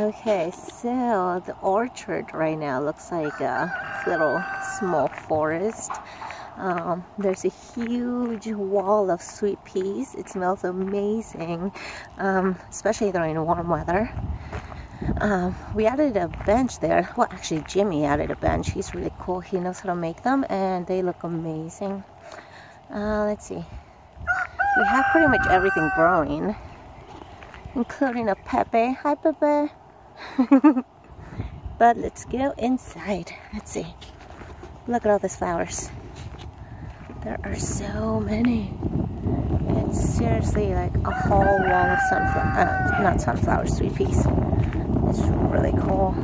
Okay, so the orchard right now looks like a little small forest. There's a huge wall of sweet peas. It smells amazing, especially during warm weather. We added a bench there. Well, actually Jimmy added a bench. He's really cool. He knows how to make them and they look amazing. Let's see. We have pretty much everything growing, including a pepe. Hi, Pepe. But let's go inside. Let's see. Look at all these flowers. There are so many. It's seriously like a whole wall of not sunflowers, sweet peas. It's really cool.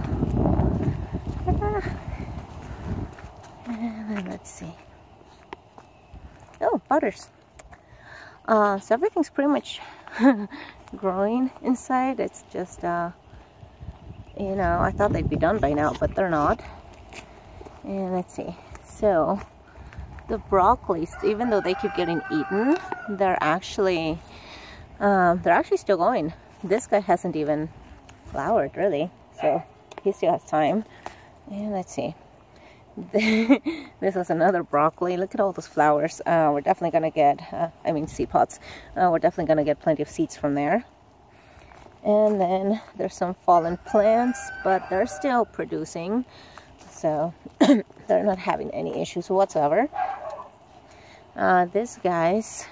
And then let's see. Oh, butters. So everything's pretty much growing inside. It's just, you know, I thought they'd be done by now, but they're not. And let's see. So the broccolis, even though they keep getting eaten, they're actually still going. This guy hasn't even flowered really, so he still has time. And let's see. This was another broccoli. Look at all those flowers. We're definitely gonna get, seed pods. We're definitely gonna get plenty of seeds from there. And then there's some fallen plants, but they're still producing, so they're not having any issues whatsoever. This guy's,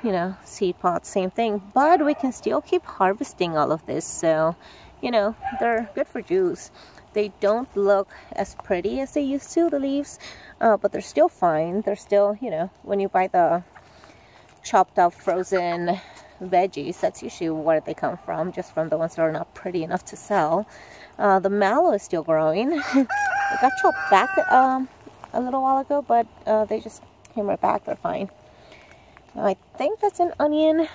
you know, seed pods, same thing, but we can still keep harvesting all of this, so, you know, they're good for juice. They don't look as pretty as they used to, the leaves, but they're still fine. They're still, you know, when you buy the chopped up frozen veggies, that's usually where they come from, just from the ones that are not pretty enough to sell. The mallow is still growing. It got chopped back a little while ago, but they just came right back. They're fine. I think that's an onion.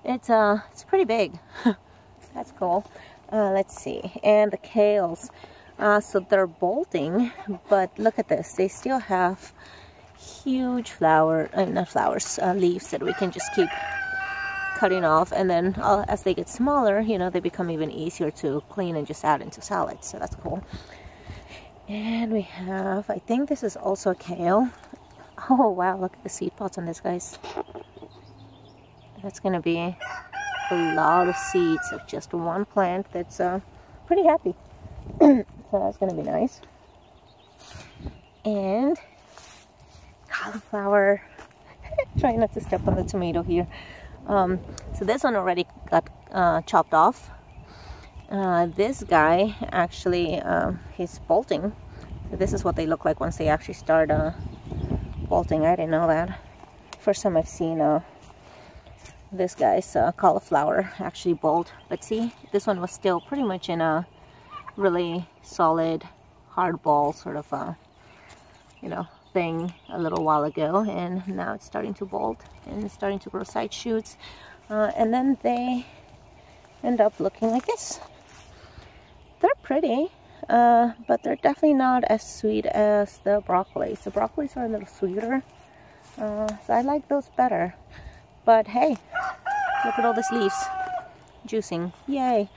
It's pretty big. That's cool. Let's see. And the kales. So they're bolting, but look at this. They still have huge leaves that we can just keep cutting off. And then as they get smaller, you know, they become even easier to clean and just add into salads. So that's cool. And we have, I think this is also a kale. Oh wow, look at the seed pods on this, guys. That's gonna be a lot of seeds of just one plant. That's pretty happy. So that's gonna be nice. And cauliflower. Trying not to step on the tomato here. So this one already got chopped off. This guy actually he's bolting. So this is what they look like once they actually start bolting. I didn't know that. First time I've seen this guy's cauliflower actually bolt. But see, this one was still pretty much in a really solid hard ball sort of you know, thing a little while ago, and now it's starting to bolt and it's starting to grow side shoots, and then they end up looking like this. They're pretty, but they're definitely not as sweet as the broccolis. The broccolis are a little sweeter, so I like those better. But hey, look at all these leaves juicing. Yay.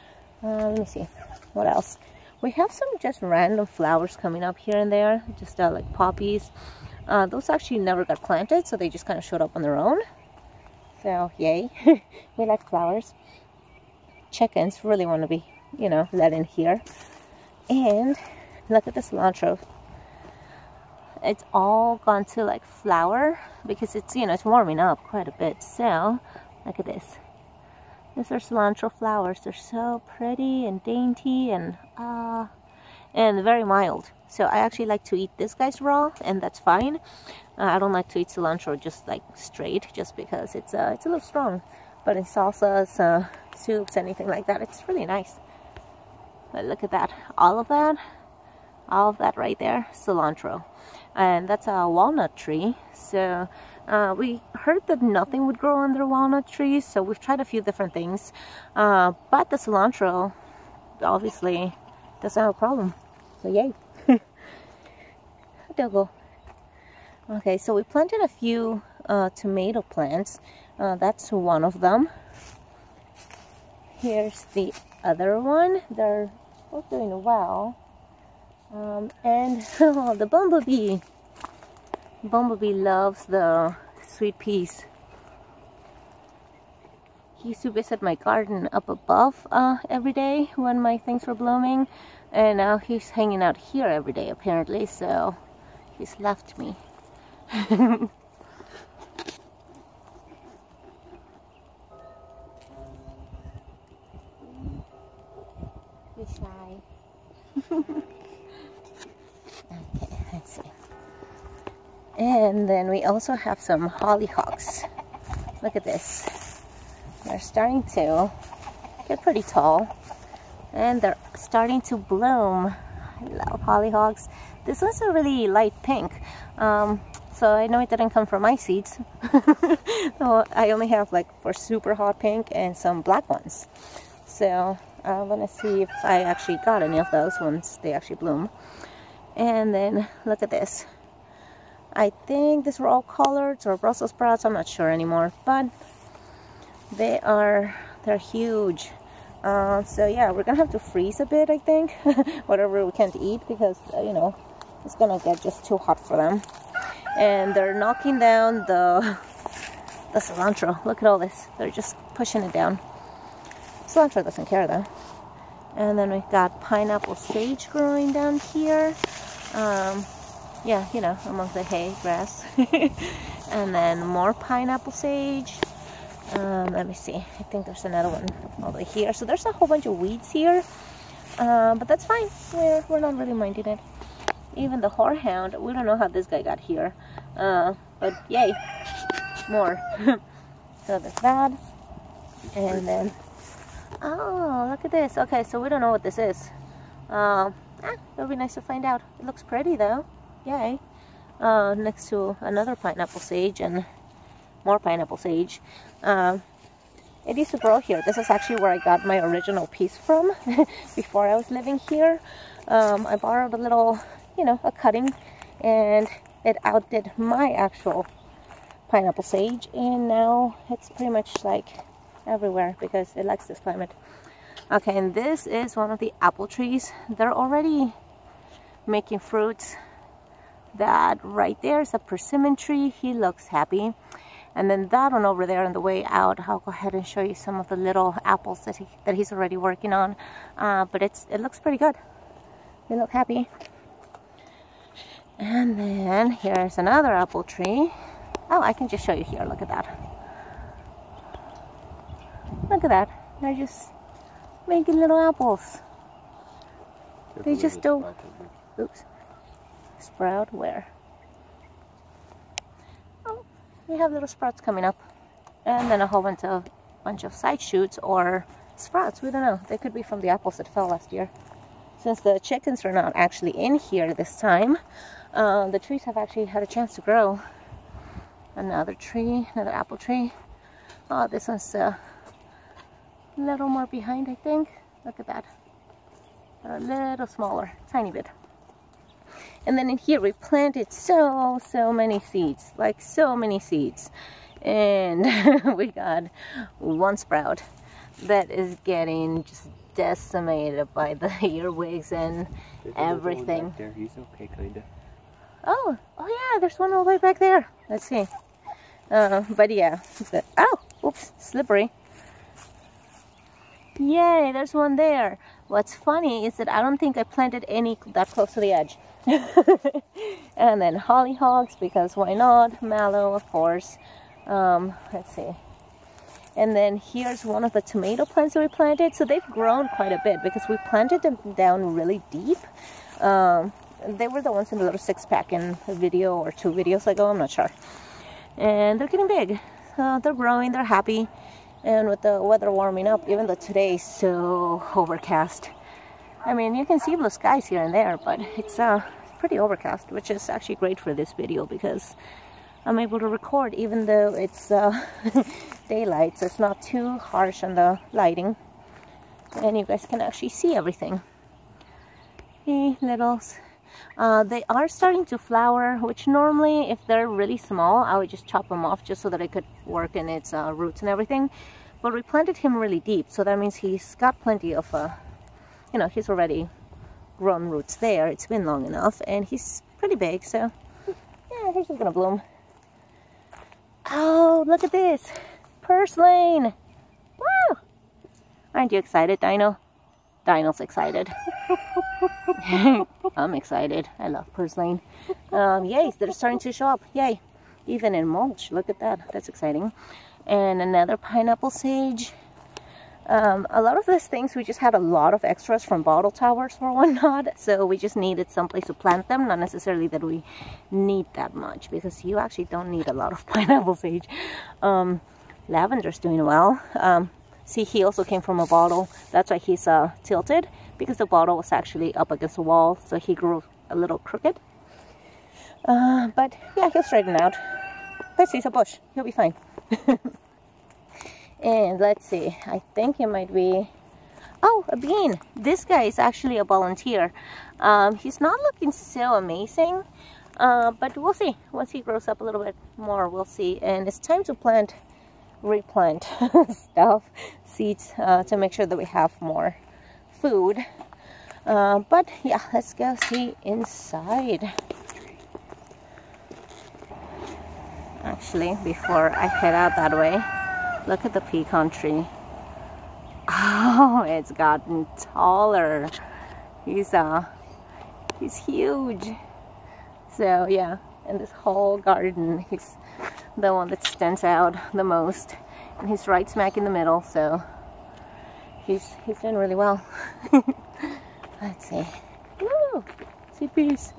Let me see what else. We have some just random flowers coming up here and there, just like poppies. Those actually never got planted, so they just kind of showed up on their own. So yay. We like flowers. Chickens really want to be, you know, let in here. And look at the cilantro. It's all gone to like flower because it's, you know, it's warming up quite a bit. So look at this. These are cilantro flowers. They're so pretty and dainty and very mild. So I actually like to eat this guy's raw, and that's fine. I don't like to eat cilantro just like straight, just because it's a little strong. But in salsas, soups, anything like that, it's really nice. But look at that. All of that right there, cilantro. And that's a walnut tree. So we heard that nothing would grow under walnut trees, so we've tried a few different things. But the cilantro obviously doesn't have a problem. So yay. Double. Okay, so we planted a few tomato plants. That's one of them. here's the other one. They're both doing well. And oh, the bumblebee. Bumblebee loves the sweet peas. He used to visit my garden up above every day when my things were blooming, and now he's hanging out here every day apparently, so he's left me. He's shy. Okay, let's see. And then we also have some hollyhocks. Look at this. They're starting to get pretty tall, and they're starting to bloom. I love hollyhocks. This one's a really light pink, so I know it didn't come from my seeds. So I only have like for super hot pink and some black ones. So I'm gonna see if I actually got any of those once they actually bloom. And then look at this. I think these were all collards or Brussels sprouts. I'm not sure anymore, but they're huge. So yeah, we're gonna have to freeze a bit, I think. Whatever we can't eat, because you know, it's gonna get just too hot for them. And they're knocking down the cilantro. Look at all this. They're just pushing it down. Cilantro doesn't care though. And then we've got pineapple sage growing down here. Yeah, you know, among the hay grass. And then more pineapple sage. Let me see. I think there's another one over here. So there's a whole bunch of weeds here, but that's fine. We're not really minding it. Even the horehound, we don't know how this guy got here, but yay, more. So there's that, and then oh, look at this. Okay, so we don't know what this is. It'll be nice to find out. It looks pretty though. Yay. Next to another pineapple sage and more pineapple sage. It used to grow here. This is actually where I got my original piece from before I was living here. I borrowed a little, you know, a cutting, and it outdid my actual pineapple sage, and now it's pretty much like everywhere because it likes this climate. Okay, and this is one of the apple trees. They're already making fruits. That right there is a persimmon tree. He looks happy. And then that one over there on the way out, I'll go ahead and show you some of the little apples that he's already working on. But it looks pretty good. They look happy. And then here's another apple tree. Oh, I can just show you here. Look at that. Look at that. They're just making little apples. They just don't. Oops. Sprout where? Oh, we have little sprouts coming up, and then a whole bunch of side shoots or sprouts. We don't know. They could be from the apples that fell last year. Since the chickens are not actually in here this time, the trees have actually had a chance to grow. Another tree, another apple tree. Oh, this one's a little more behind, I think. Look at that. A little smaller, tiny bit. And then in here we planted so many seeds, like so many seeds. And we got one sprout that is getting just decimated by the earwigs and everything. There, he's okay, kinda. Oh yeah, there's one all the way back there. Let's see. But yeah, oh, oops, slippery. Yay, there's one there. What's funny is that I don't think I planted any that close to the edge. And then hollyhocks, because why not? Mallow, of course. Let's see. And then here's one of the tomato plants that we planted. So they've grown quite a bit because we planted them down really deep. They were the ones in the little 6-pack in a video or 2 videos ago, I'm not sure. And they're getting big. They're growing, they're happy. And with the weather warming up, even though today is so overcast. I mean, you can see blue skies here and there, but it's pretty overcast, which is actually great for this video because I'm able to record even though it's daylight, so it's not too harsh on the lighting. And you guys can actually see everything. Hey, littles. They are starting to flower, which normally, if they're really small, I would just chop them off just so that I could work in its roots and everything. but we planted him really deep, so that means he's got plenty of, you know, he's already grown roots there. It's been long enough, and he's pretty big, so yeah, he's just gonna bloom. Oh, look at this! Purslane! Woo! Aren't you excited, Dino? Dino's excited. I'm excited. I love purslane. Yay, they're starting to show up. Yay! Even in mulch. Look at that. That's exciting. And another pineapple sage. A lot of these things, we just had a lot of extras from bottle towers or whatnot, so we just needed someplace to plant them. Not necessarily that we need that much, because you actually don't need a lot of pineapple sage. Lavender's doing well. See, he also came from a bottle. That's why he's tilted, because the bottle was actually up against the wall, so he grew a little crooked. But yeah, he'll straighten out. Let's see, it's a bush. He'll be fine. And let's see, I think it might be, oh, a bean. This guy is actually a volunteer. He's not looking so amazing, but we'll see. Once he grows up a little bit more, we'll see. And it's time to replant stuff, seeds, to make sure that we have more food. But yeah, let's go see inside. Actually, before I head out that way, look at the pecan tree. Oh, it's gotten taller. He's huge. So yeah, in this whole garden, he's the one that stands out the most. And he's right smack in the middle, so he's doing really well. Let's see. Woo! Seed piece.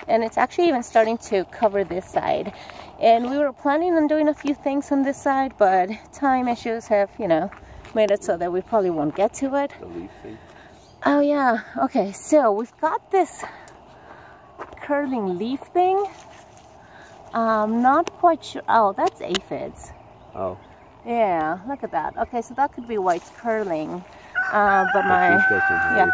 And it's actually even starting to cover this side. And we were planning on doing a few things on this side, but time issues have, you know, made it so that we probably won't get to it. The leaf thing. Oh yeah, okay, so we've got this curling leaf thing. Not quite sure. Oh, that's aphids. Oh. Yeah, look at that. Okay, so that could be why it's curling. But my aphids. I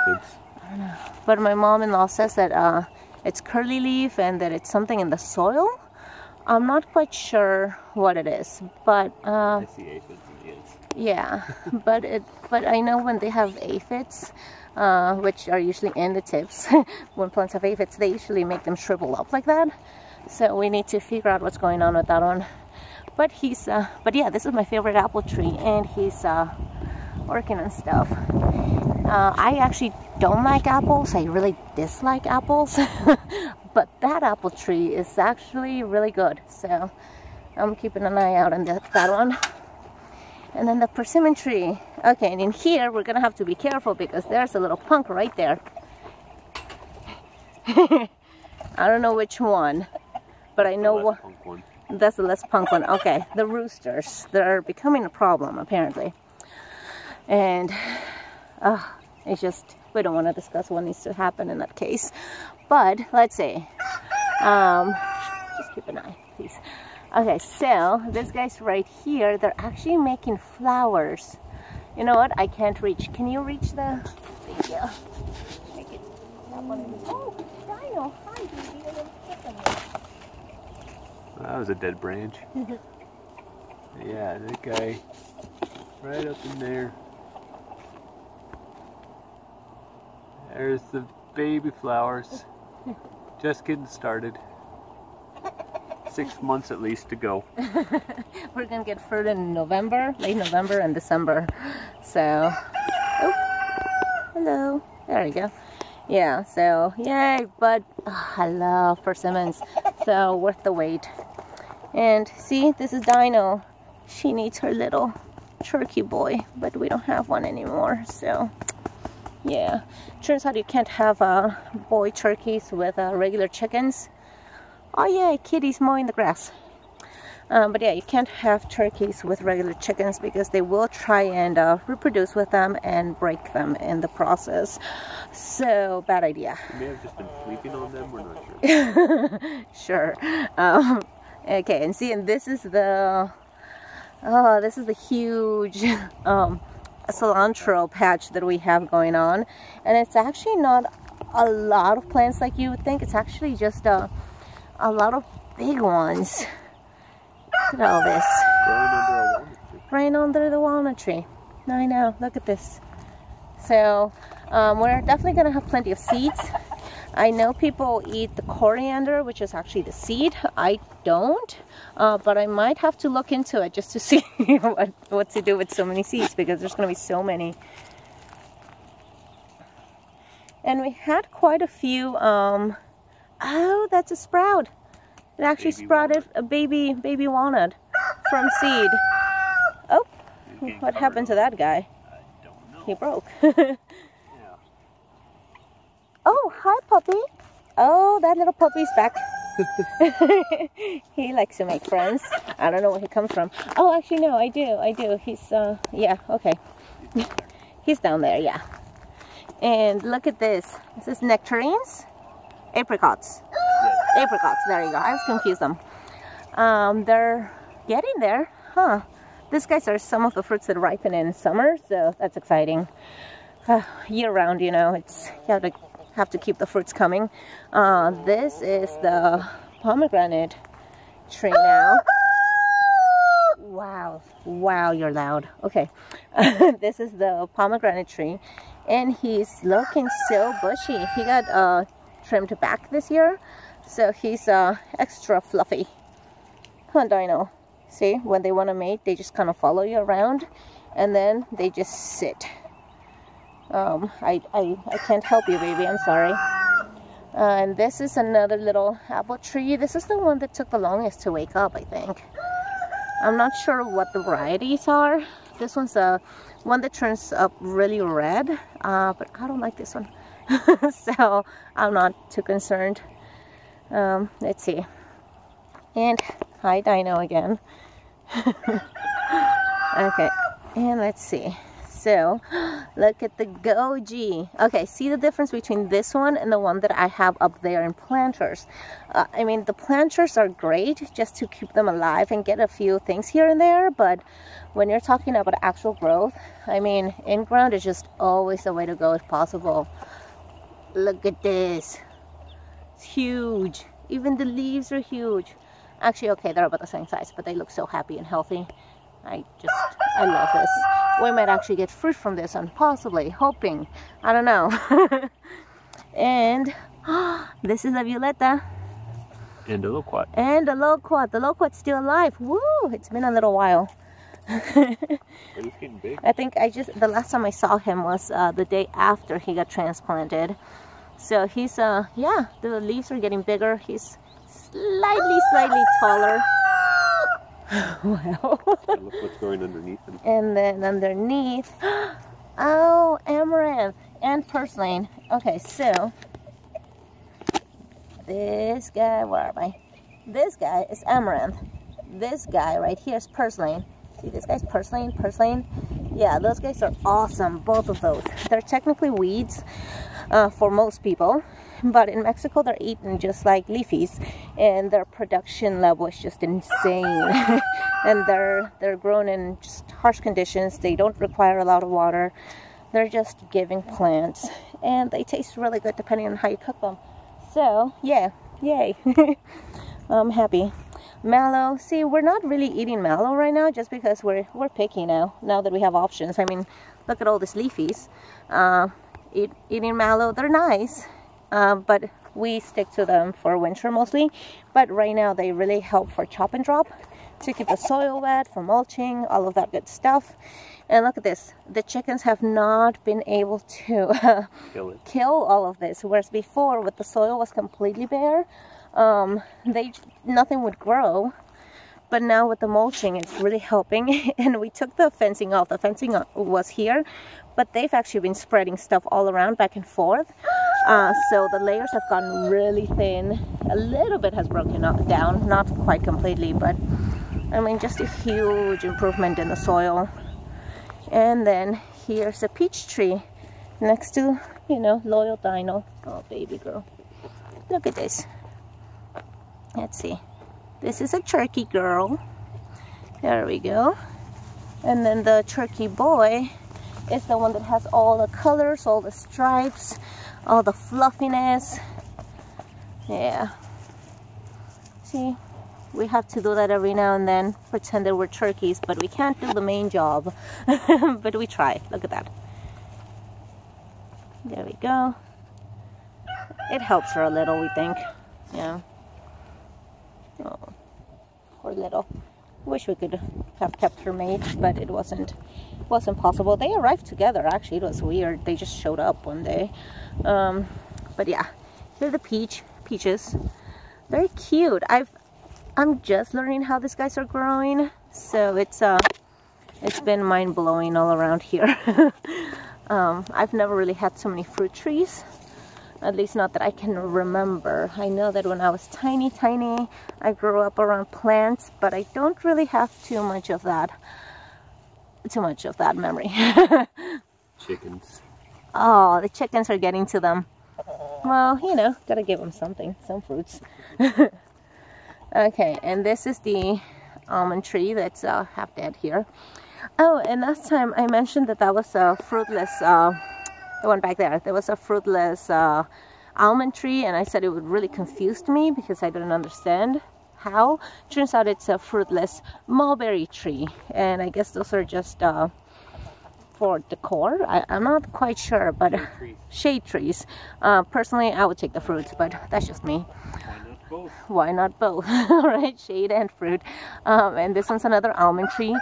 don't know. But my mom-in-law says that it's curly leaf and that it's something in the soil. I'm not quite sure what it is, but I see aphids and ants. yeah, but I know when they have aphids, which are usually in the tips, when plants have aphids, they usually make them shrivel up like that. So we need to figure out what's going on with that one. But but yeah, this is my favorite apple tree, and he's working on stuff. I actually don't like apples. I really dislike apples. But that apple tree is actually really good. So I'm keeping an eye out on that one. And then the persimmon tree. Okay, and in here we're gonna have to be careful because there's a little punk right there. I don't know which one, but I know what. That's the less punk one. Okay, the roosters. They're becoming a problem apparently. And it's just, we don't want to discuss what needs to happen in that case. But let's see. Just keep an eye, please. Okay, so this guy's right here. They're actually making flowers. You know what? I can't reach. Can you reach the? Yeah. Make it. That one. Oh, Dino! Hi, baby. I didn't step on you. That was a dead branch. Yeah, that guy right up in there. There's the baby flowers. Just getting started. 6 months at least to go. We're gonna get fruit in November, late November and December. So, oh, hello. There you go. Yeah, so yay, but I love persimmons. So worth the wait. And see, this is Dino. She needs her little turkey boy, but we don't have one anymore. So yeah, turns out you can't have boy turkeys with regular chickens. Oh yeah, kitty's mowing the grass. But yeah, you can't have turkeys with regular chickens because they will try and reproduce with them and break them in the process. So, bad idea. You may have just been sleeping on them, we're not Sure. sure. Okay, and see, and this is the huge cilantro patch that we have going on. And it's actually not a lot of plants like you would think. It's actually just a lot of big ones. Look at all this. Growing under a walnut tree. right under the walnut tree. I know, look at this. So we're definitely gonna have plenty of seeds. I know people eat the coriander, which is actually the seed. I don't, but I might have to look into it just to see what to do with so many seeds, because there's gonna be so many. And we had quite a few, oh, that's a sprout. It actually sprouted a baby walnut from seed. Oh, what happened to that guy? I don't know. He broke. Yeah. Oh, hi puppy. Oh, that little puppy's back. He likes to make friends. I don't know where he comes from. Oh, actually no, I do. He's, yeah, okay. He's down there, yeah. And look at this. This is nectarines? Apricots. Yes. Apricots, there you go. I was confused them. They're getting there, huh? These guys are some of the fruits that ripen in summer, so that's exciting. Year round, you know, it's, you have to keep the fruits coming. This is the pomegranate tree now. Wow, you're loud. Okay, this is the pomegranate tree, and he's looking so bushy. He got trimmed back this year, so he's extra fluffy. Huh, Dino? See, when they want to mate, they just kind of follow you around, and then they just sit. I can't help you, baby. I'm sorry. And this is another little apple tree. This is the one that took the longest to wake up, I think. I'm not sure what the varieties are. This one's one that turns up really red, but I don't like this one. So I'm not too concerned. Let's see. And hi, Dino again. Okay, and let's see. So look at the goji. Okay, see the difference between this one and the one that I have up there in planters. I mean, the planters are great just to keep them alive and get a few things here and there, but when you're talking about actual growth, I mean, in-ground is just always the way to go if possible. Look at this. It's huge. Even the leaves are huge. Actually, okay, they're about the same size, but they look so happy and healthy. I love this. We might actually get fruit from this, and possibly, hoping, I don't know. And this is a violeta. And a loquat. And a loquat. The loquat's still alive. Woo! It's been a little while. He's getting big. I think the last time I saw him was the day after he got transplanted. So he's, yeah, the leaves are getting bigger. He's slightly taller. Wow. Look what's growing underneath him. And then underneath, oh, amaranth and purslane. Okay, so this guy, where am I? This guy is amaranth. This guy right here is purslane. See, this guy's purslane. Yeah, those guys are awesome, both of those. They're technically weeds for most people, but in Mexico they're eaten just like leafies, and their production level is just insane. And they're grown in just harsh conditions. They don't require a lot of water. They're just giving plants, and they taste really good depending on how you cook them. So yeah, yay. I'm happy. Mallow, see, we're not really eating mallow right now just because we're picky now that we have options. I mean, look at all these leafies. Eating mallow, they're nice, but we stick to them for winter mostly. But right now they really help for chop and drop, to keep the soil wet, for mulching, all of that good stuff. And look at this, the chickens have not been able to kill all of this, whereas before, with the soil was completely bare, nothing would grow. But now with the mulching, it's really helping. And we took the fencing off. The fencing was here, but they've actually been spreading stuff all around, back and forth. So the layers have gotten really thin. A little bit has broken down, not quite completely, but I mean, just a huge improvement in the soil. And then here's a peach tree next to, you know, Loyal Dino. Oh, baby girl. Look at this. Let's see. This is a turkey girl. There we go. And then the turkey boy is the one that has all the colors, all the stripes, all the fluffiness. Yeah. See? We have to do that every now and then, pretend that we're turkeys, but we can't do the main job. But we try. Look at that. There we go. It helps her a little, we think. Yeah. Oh, poor little. Wish we could have kept her mate, but it wasn't possible. They arrived together, actually. It was weird. They just showed up one day. But yeah, here are the peaches. Very cute. I'm just learning how these guys are growing, so it's been mind-blowing all around here. I've never really had so many fruit trees, at least not that I can remember. I know that when I was tiny, I grew up around plants, but I don't really have too much of that memory. Chickens. Oh, the chickens are getting to them. Well, you know, gotta give them something, some fruits. Okay, and this is the almond tree that's half dead here. Oh, and last time I mentioned that was a fruitless, the one back there, there was a fruitless almond tree, and I said it would really confused me because I didn't understand how. Turns out it's a fruitless mulberry tree, and I guess those are just for decor. I'm not quite sure, but shade trees. Personally, I would take the fruits, but that's just me. Why not both? Right, shade and fruit. And this one's another almond tree.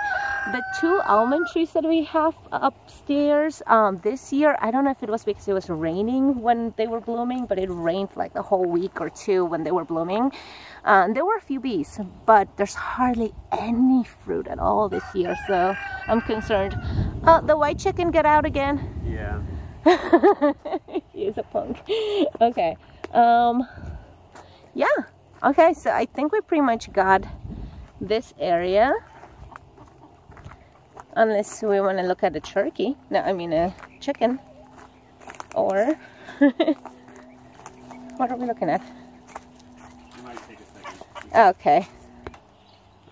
The two almond trees that we have upstairs this year, I don't know if it was because it was raining when they were blooming, but it rained like the whole week or two when they were blooming. There were a few bees, but there's hardly any fruit at all this year, so I'm concerned. The white chicken get out again? Yeah. He is a punk. Okay. Yeah. Okay, so I think we pretty much got this area. Unless we want to look at a turkey. No, I mean a chicken. Or... what are we looking at? It might take a second. Okay.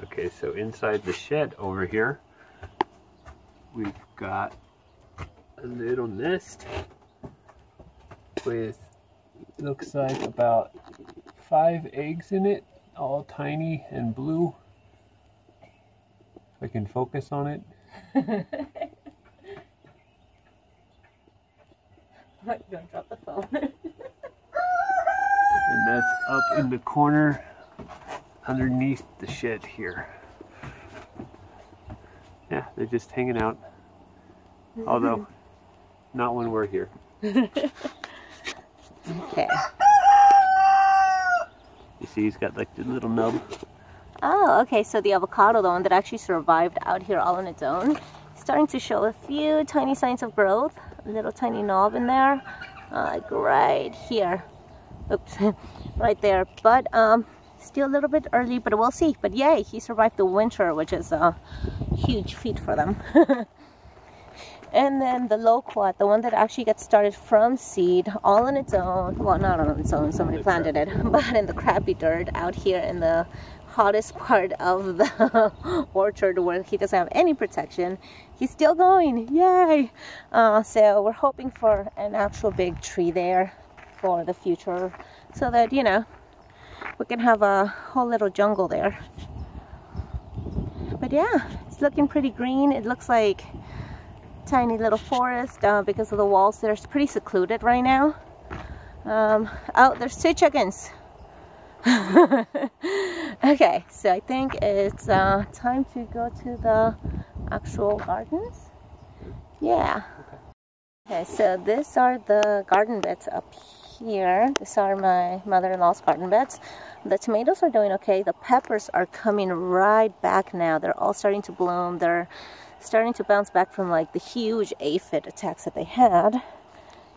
Okay, so inside the shed over here, we've got a little nest with, looks like about 5 eggs in it, all tiny and blue. If I can focus on it. What, you gonna drop the phone? And that's up in the corner underneath the shed here. Yeah, they're just hanging out. Although, not when we're here. Okay. You see he's got like the little nub. Oh, okay, so the avocado, the one that actually survived out here all on its own, starting to show a few tiny signs of growth. A little tiny knob in there, like right here. Oops, right there. But still a little bit early, but we'll see. But yay, he survived the winter, which is a huge feat for them. And then the loquat, the one that actually gets started from seed, all on its own. Well, not on its own, somebody planted it, but in the crappy dirt out here in the hottest part of the orchard where he doesn't have any protection. He's still going, yay! So we're hoping for an actual big tree there for the future so that, you know, we can have a whole little jungle there. But yeah, it's looking pretty green. It looks like tiny little forest because of the walls. They're pretty secluded right now. Oh, there's 2 chickens. Okay, so I think it's time to go to the actual gardens. Yeah. Okay, so these are the garden beds up here. These are my mother-in-law's garden beds. The tomatoes are doing okay. The peppers are coming right back now. They're all starting to bloom. They're starting to bounce back from like the huge aphid attacks that they had.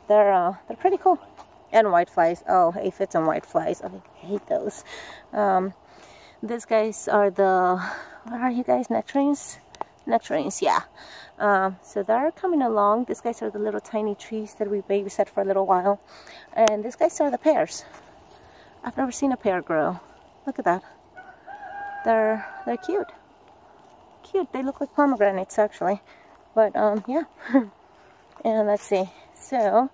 They're pretty cool. And whiteflies. Oh, aphids and whiteflies. I hate those. These guys are the, what are you guys, nectarines? Nectarines, yeah. So they're coming along. These guys are the little tiny trees that we babysat for a little while. And these guys are the pears. I've never seen a pear grow. Look at that. They're cute. Cute. They look like pomegranates actually. But yeah. And let's see. So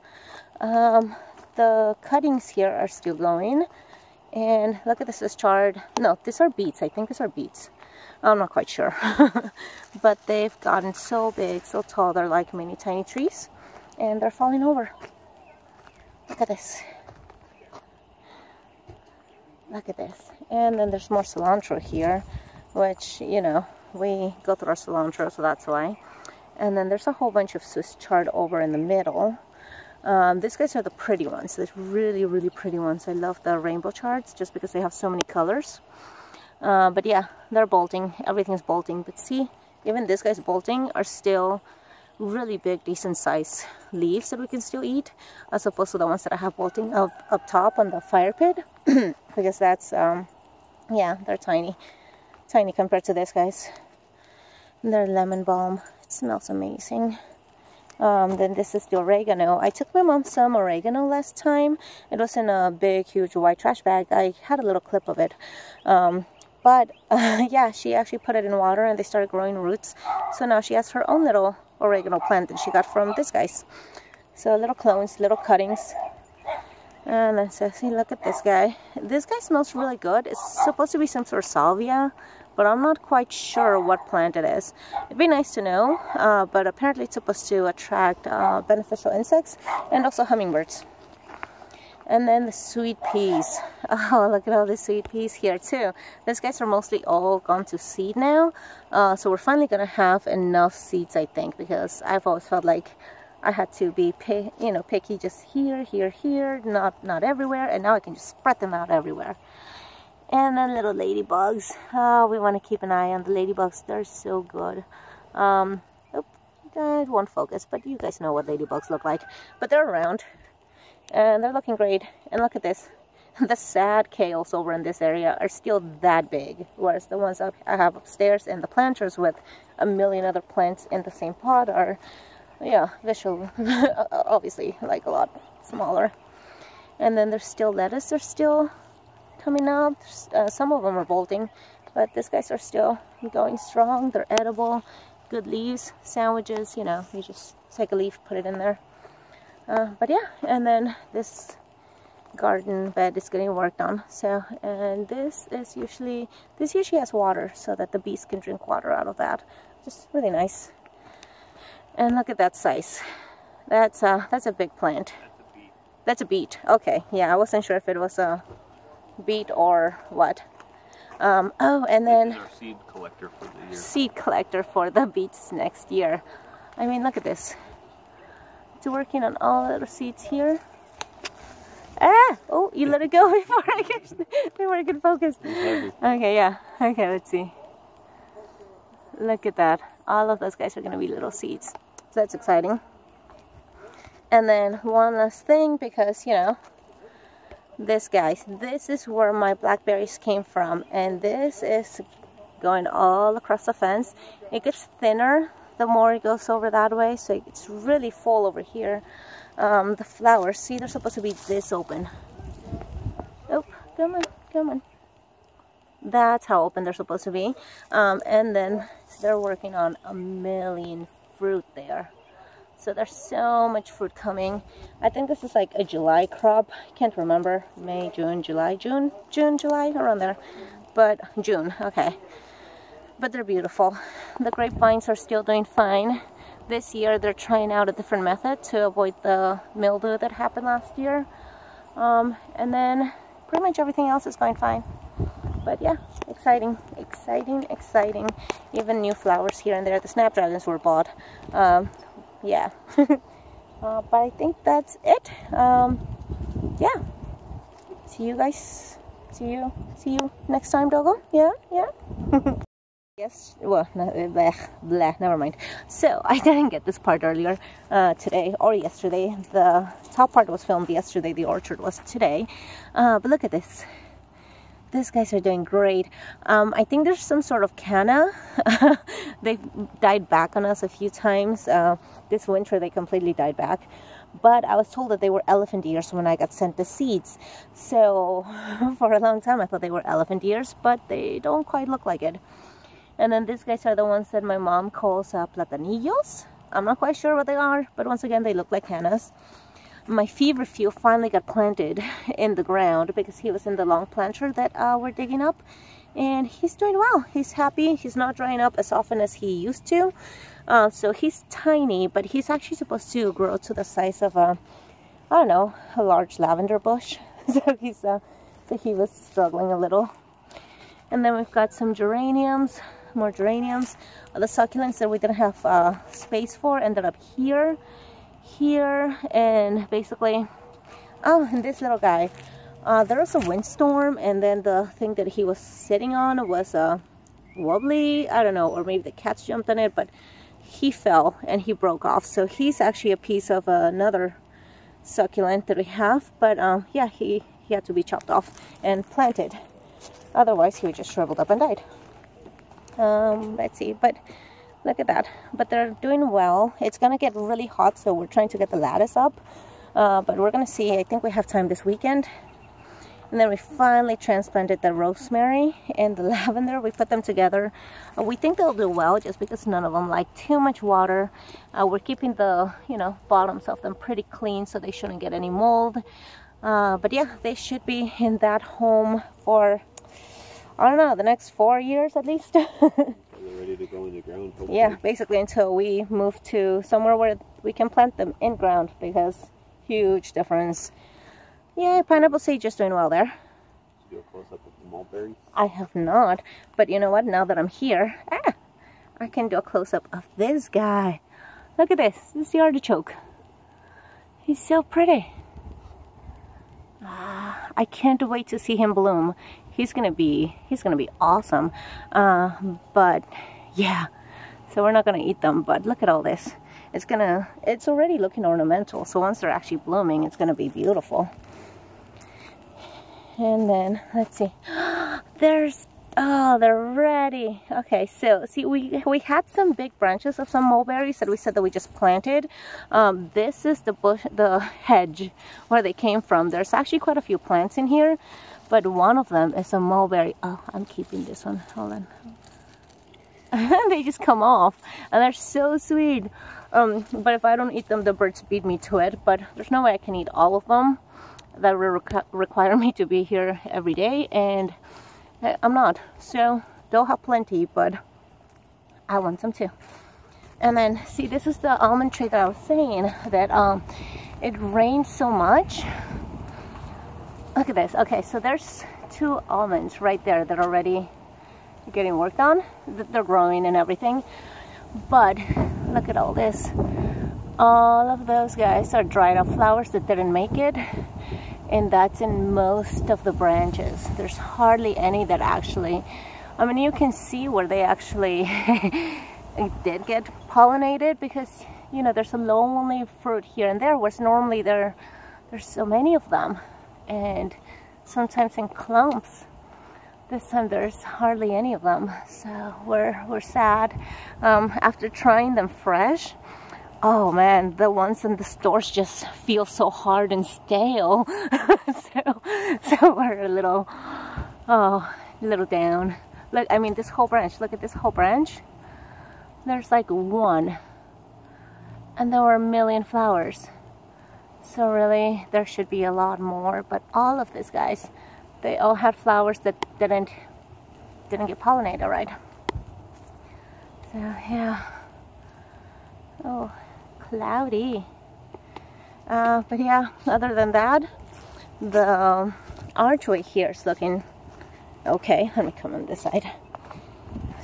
the cuttings here are still going. And look at this is charred. No, these are beets. I think these are beets. I'm not quite sure. But they've gotten so big, so tall. They're like mini tiny trees. And they're falling over. Look at this. Look at this. And then there's more cilantro here, which, you know, we go through our cilantro, so that's why. And then there's a whole bunch of Swiss chard over in the middle. These guys are the pretty ones. They're really, really pretty ones. I love the rainbow chards just because they have so many colors. But yeah, they're bolting. Everything's bolting. But see, even this guy's bolting are still really big, decent size leaves that we can still eat, as opposed to the ones that I have bolting up top on the fire pit. Because that's, yeah, they're tiny. Tiny compared to this, guys. They're lemon balm. It smells amazing. Then this is the oregano. I took my mom some oregano last time. It was in a big, huge white trash bag. I had a little clip of it. Yeah, she actually put it in water and they started growing roots. So now she has her own little oregano plant that she got from this guy's. So little clones, little cuttings. And then so see, look at this guy. This guy smells really good. It's supposed to be some sort of salvia, but I'm not quite sure what plant it is. It'd be nice to know, but apparently it's supposed to attract beneficial insects and also hummingbirds. And then the sweet peas. Oh, look at all the sweet peas here too. These guys are mostly all gone to seed now. So we're finally gonna have enough seeds, I think, because I've always felt like I had to be picky just here, here, here, not everywhere, and now I can just spread them out everywhere. And then little ladybugs. Oh, we want to keep an eye on the ladybugs. They're so good. It won't focus, but you guys know what ladybugs look like. But they're around, and they're looking great. And look at this. The sad kales over in this area are still that big, whereas the ones I have upstairs and the planters with a million other plants in the same pot are, yeah, visual, obviously, like a lot smaller. And then there's still lettuce. They're still coming up. Some of them are bolting, but these guys are still going strong. They're edible, good leaves, sandwiches, you know, you just take a leaf, put it in there. But yeah, and then this garden bed is getting worked on. So, and this usually has water so that the bees can drink water out of that. Just really nice. And look at that size. That's a big plant. That's a beet. Okay, yeah, I wasn't sure if it was a beet or what. Oh, and then our seed collector for the year. Seed collector for the beets next year. I mean, look at this. It's working on all the little seeds here. Ah! Oh, you let it go before I can focus. Okay, yeah. Okay, let's see. Look at that. All of those guys are going to be little seeds. So that's exciting. And then one last thing, because, you know, this, guys, this is where my blackberries came from. And this is going all across the fence. It gets thinner the more it goes over that way. So it's really full over here. The flowers, see, they're supposed to be this open. Oh, come on, come on. That's how open they're supposed to be. And then they're working on a million fruit there. So there's so much fruit coming. I think this is like a July crop. Can't remember. May, June, July, June, July, around there. But June, okay. But they're beautiful. The grapevines are still doing fine. This year they're trying out a different method to avoid the mildew that happened last year. And then pretty much everything else is going fine. But yeah, exciting, exciting, exciting. Even new flowers here and there. The snapdragons were bought. Yeah. But I think that's it. Yeah. See you guys. See you next time, Doggo. Yeah, yeah. Yes, well, never mind. So I didn't get this part earlier today or yesterday. The top part was filmed yesterday. The orchard was today. But look at this. These guys are doing great. I think there's some sort of canna. They died back on us a few times. This winter they completely died back. But I was told that they were elephant ears when I got sent the seeds. So for a long time I thought they were elephant ears, but they don't quite look like it. And then these guys are the ones that my mom calls platanillos. I'm not quite sure what they are, but once again they look like cannas. My feverfew finally got planted in the ground because he was in the long planter that we're digging up. And he's doing well. He's happy. He's not drying up as often as he used to. So he's tiny, but he's actually supposed to grow to the size of a, I don't know, a large lavender bush. So he was struggling a little. And then we've got some geraniums, more geraniums. The succulents that we didn't have space for ended up here, and basically, oh, and this little guy. There was a windstorm, and then the thing that he was sitting on was wobbly, I don't know, or maybe the cats jumped on it, but he fell and he broke off. So he's actually a piece of another succulent that we have, but yeah, he had to be chopped off and planted. Otherwise, he would just shriveled up and died. Let's see, but look at that. But they're doing well. It's gonna get really hot, so we're trying to get the lattice up. But we're gonna see. I think we have time this weekend. And then we finally transplanted the rosemary and the lavender. We put them together. We think they'll do well just because none of them like too much water. We're keeping the, bottoms of them pretty clean so they shouldn't get any mold. But yeah, they should be in that home for, I don't know, the next 4 years at least. They're ready to go in the ground, hopefully. Yeah, basically until we move to somewhere where we can plant them in ground, because huge difference. Yeah, pineapple sage is doing well there. Did you do a close-up of the mulberry? I have not, but you know what? Now that I'm here, I can do a close-up of this guy. Look at this. This is the artichoke. He's so pretty. I can't wait to see him bloom. He's gonna be awesome. But yeah, so we're not gonna eat them. But look at all this. It's already looking ornamental. So once they're actually blooming, it's gonna be beautiful. And then let's see. They're ready. Okay, so see, we had some big branches of some mulberries that we said that we just planted. This is the hedge where they came from. There's actually quite a few plants in here, but one of them is a mulberry. Oh, I'm keeping this one. Hold on. They just come off, and they're so sweet. But if I don't eat them, the birds beat me to it. But there's no way I can eat all of them. That will require me to be here every day, and I'm not. So they'll have plenty, but I want some too. And then see, this is the almond tree that I was saying that it rained so much. Look at this. Okay, so there's 2 almonds right there that are already getting worked on. They're growing and everything. But look at all this. All of those guys are dried up flowers that didn't make it. And that's in most of the branches. There's hardly any that actually, I mean, you can see where they actually did get pollinated, because, there's a lonely fruit here and there, whereas normally there's so many of them, and sometimes in clumps. This time there's hardly any of them, so we're sad. After trying them fresh, oh man, the ones in the stores just feel so hard and stale. so we're a little down. Look, I mean, this whole branch, look at this whole branch. There's like 1, and there were 1 million flowers. So really, there should be a lot more, but all of these guys, they all had flowers that didn't get pollinated, right? So yeah. Oh, cloudy. But yeah, other than that, the archway here is looking okay. Let me come on this side.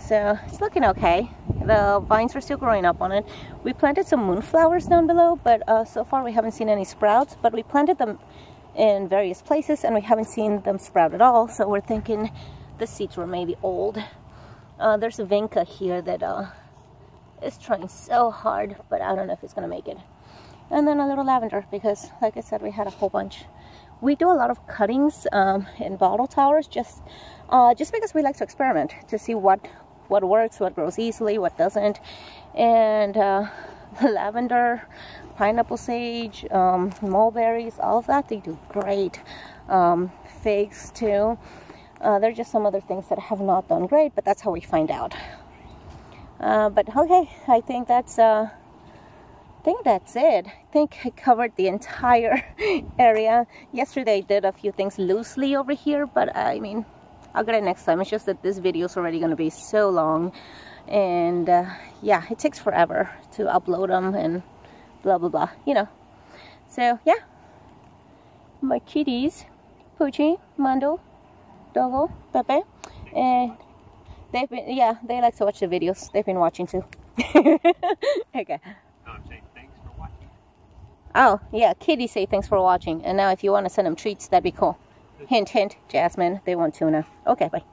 So it's looking okay. The vines are still growing up on it. We planted some moonflowers down below, but so far we haven't seen any sprouts. But we planted them in various places and we haven't seen them sprout at all. So we're thinking the seeds were maybe old. There's a vinca here that is trying so hard, but I don't know if it's gonna make it. And then a little lavender, because like I said, we had a whole bunch. We do a lot of cuttings in bottle towers, just because we like to experiment to see what works, what grows easily, what doesn't. And the lavender, pineapple sage, mulberries, all of that, they do great. Figs too. There are just some other things that have not done great, but that's how we find out. But okay, I think that's think that's it. I think I covered the entire area. Yesterday I did a few things loosely over here, but I mean, I'll get it next time. It's just that this video is already going to be so long, and yeah, it takes forever to upload them and blah blah blah, you know. So yeah, my kitties, Poochie, Mando, Dogo, Pepe, and they've been, yeah, they like to watch the videos. They've been watching too. Okay. No, I'm saying thanks for watching. Oh, yeah, kitties say thanks for watching. And now if you want to send them treats, that'd be cool. Hint, hint, Jasmine, they want tuna. Okay, bye.